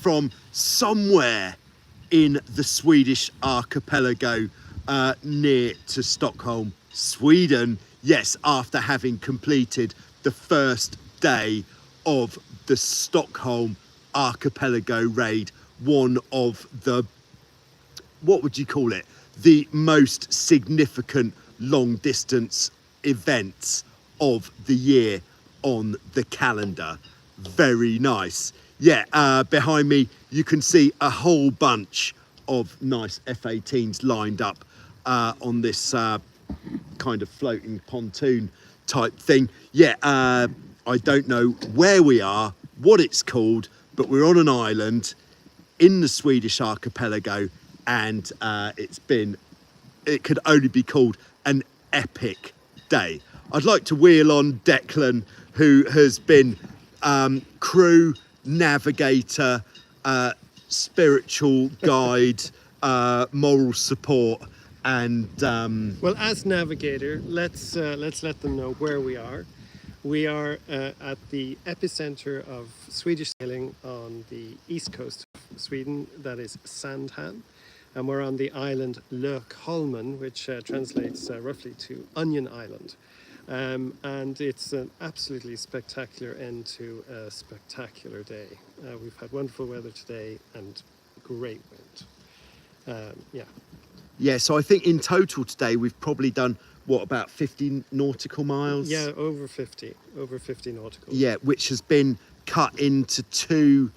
from somewhere in the Swedish archipelago near to Stockholm, Sweden. Yes, after having completed the first day of the Stockholm Archipelago Raid, one of the, what would you call it, the most significant long distance events of the year on the calendar. Very nice. Yeah, behind me you can see a whole bunch of nice F-18s lined up on this kind of floating pontoon type thing. Yeah, I don't know where we are, what it's called, but we're on an island in the Swedish archipelago, and it could only be called an epic day. I'd like to wheel on Declan, who has been crew, navigator, spiritual guide, moral support, and well, as navigator, let's let them know where we are. We are at the epicenter of Swedish sailing on the east coast of Sweden, that is Sandhamn, and we're on the island Lökholmen, which translates roughly to Onion Island. And it's an absolutely spectacular end to a spectacular day. We've had wonderful weather today and great wind. Yeah, so I think in total today we've probably done, what, about 50 nautical miles? Yeah, over 50 nautical. Yeah, which has been cut into two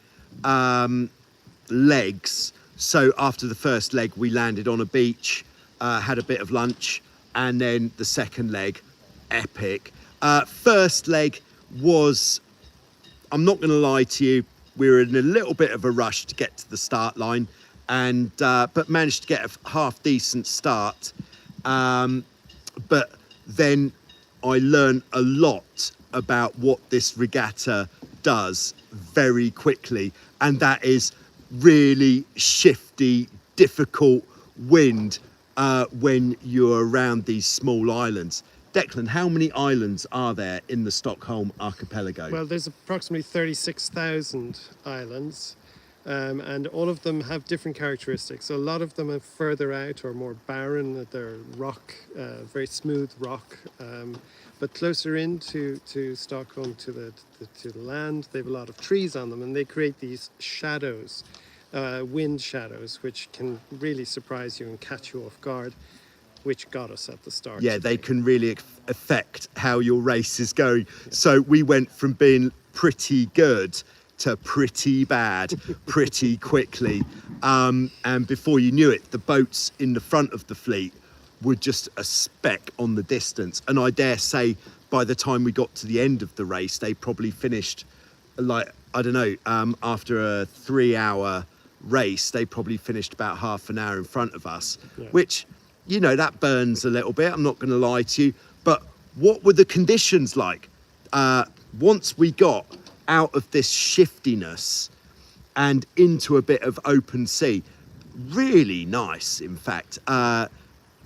legs. So after the first leg, we landed on a beach, had a bit of lunch, and then the second leg, epic. First leg was, I'm not going to lie to you, we were in a little bit of a rush to get to the start line, and but managed to get a half decent start. But then I learned a lot about what this regatta does very quickly, and that is really shifty, difficult wind when you're around these small islands. Declan, how many islands are there in the Stockholm archipelago? Well, there's approximately 36,000 islands, and all of them have different characteristics. So a lot of them are further out or more barren. They're rock, very smooth rock, but closer into Stockholm, to the land, they have a lot of trees on them, and they create these shadows, wind shadows, which can really surprise you and catch you off guard, which got us at the start. Yeah, they can really affect how your race is going. Yeah. So we went from being pretty good to pretty bad pretty quickly. And before you knew it, the boats in the front of the fleet were just a speck on the distance. And I dare say by the time we got to the end of the race, they probably finished, like, I don't know, after a 3-hour race, they probably finished about half an hour in front of us, yeah. Which, you know, that burns a little bit, I'm not going to lie to you. But what were the conditions like? Once we got out of this shiftiness and into a bit of open sea, really nice, in fact.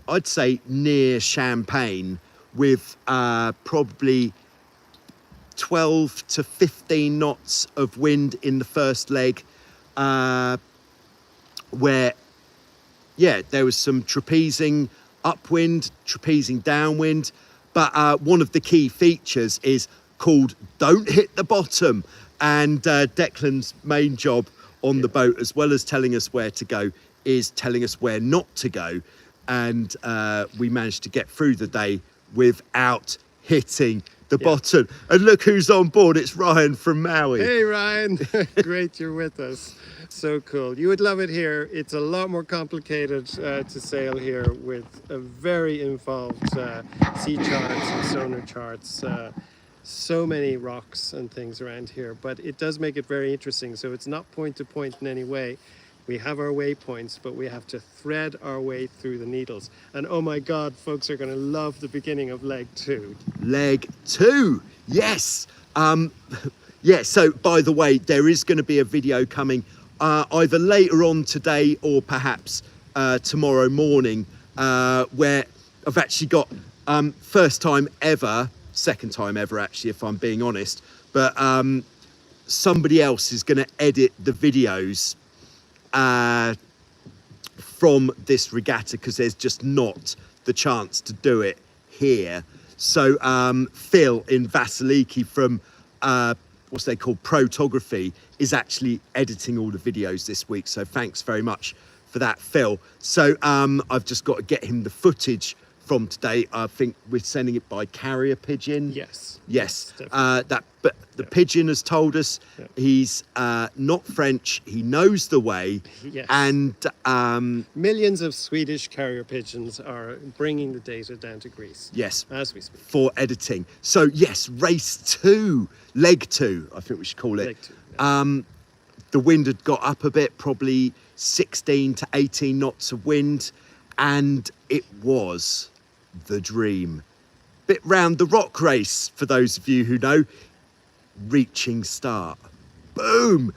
I'd say near Champagne, with probably 12 to 15 knots of wind in the first leg, where, yeah, there was some trapezing upwind, trapezing downwind, but one of the key features is called Don't Hit the Bottom, and Declan's main job on the boat, as well as telling us where to go, is telling us where not to go, and we managed to get through the day without hitting the bottom. And look who's on board, it's Ryan from Maui. Hey Ryan, great you're with us. So cool. You would love it here. It's a lot more complicated to sail here, with a very involved sea charts and sonar charts. So many rocks and things around here, but it does make it very interesting. So it's not point to point in any way. We have our waypoints, but we have to thread our way through the needles. And oh my God, folks are going to love the beginning of leg 2. Leg 2, yes. Yeah, so by the way, there is going to be a video coming either later on today or perhaps tomorrow morning, where I've actually got first time ever, second time ever actually, if I'm being honest, but somebody else is going to edit the videos from this regatta because there's just not the chance to do it here. So Phil in Vasiliki from what's they called Protography is actually editing all the videos this week. So thanks very much for that, Phil. So I've just got to get him the footage from today. I think we're sending it by carrier pigeon. Yes. Yes. Definitely. But the pigeon has told us he's not French. He knows the way. Yes. And millions of Swedish carrier pigeons are bringing the data down to Greece. yes, As we speak. for editing. So yes, race 2, leg 2, I think we should call it. Leg 2, yeah. The wind had got up a bit, probably 16 to 18 knots of wind, and it was the dream. Bit round the rock race, for those of you who know. Reaching start. Boom!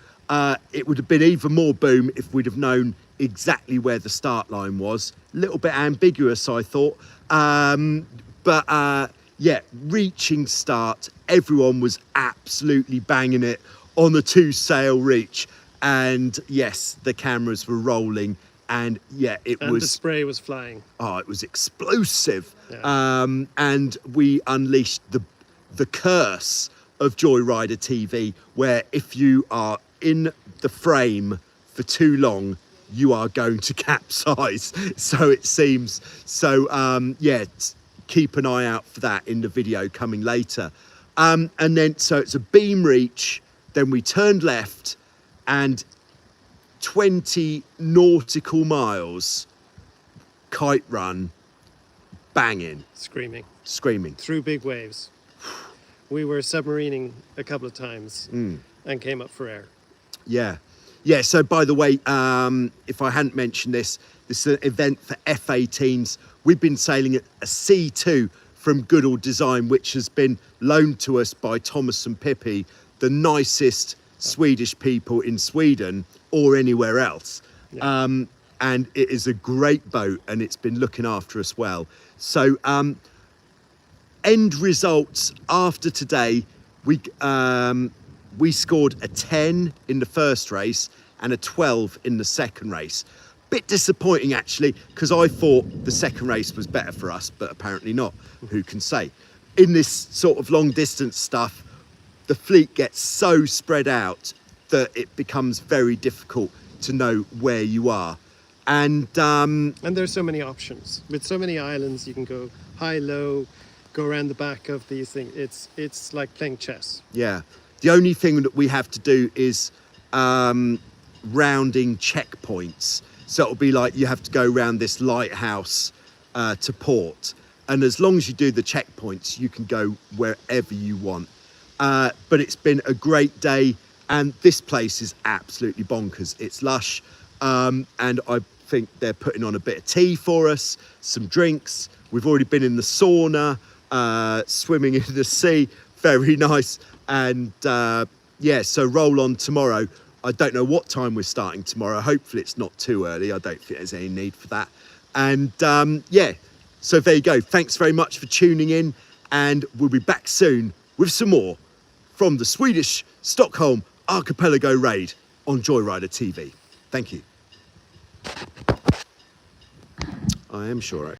It would have been even more boom if we'd have known exactly where the start line was. A little bit ambiguous, I thought. But yeah, reaching start. Everyone was absolutely banging it on the 2-sail reach. And yes, the cameras were rolling. And yeah, And the spray was flying. Oh, it was explosive. Yeah. And we unleashed the curse of Joyrider TV, where if you are in the frame for too long, you are going to capsize. So it seems. So yeah, keep an eye out for that in the video coming later. And then, so it's a beam reach, then we turned left and 20 nautical miles, kite run, banging, Screaming. Through big waves. We were submarining a couple of times and came up for air. Yeah. Yeah, so by the way, if I hadn't mentioned this is an event for F-18s. We've been sailing a C2 from Goodall Design, which has been loaned to us by Thomas and Pippi, the nicest Swedish people in Sweden or anywhere else. Yeah. And it is a great boat and it's been looking after us well. So end results after today, we scored a 10 in the first race and a 12 in the second race. Bit disappointing actually, because I thought the second race was better for us, but apparently not. Who can say? In this sort of long distance stuff, the fleet gets so spread out that it becomes very difficult to know where you are. And there's so many options. With so many islands, you can go high, low, go around the back of these things. It's like playing chess. yeah, the only thing that we have to do is rounding checkpoints. So it'll be like you have to go around this lighthouse to port. And as long as you do the checkpoints, you can go wherever you want. But it's been a great day. And this place is absolutely bonkers. It's lush. And I think they're putting on a bit of tea for us, some drinks. We've already been in the sauna, swimming in the sea. Very nice. And yeah, so roll on tomorrow. I don't know what time we're starting tomorrow. Hopefully it's not too early. I don't think there's any need for that. And yeah, so there you go. Thanks very much for tuning in. And we'll be back soon with some more from the Swedish Stockholm Archipelago Raid on Joyrider TV. Thank you. I am sure.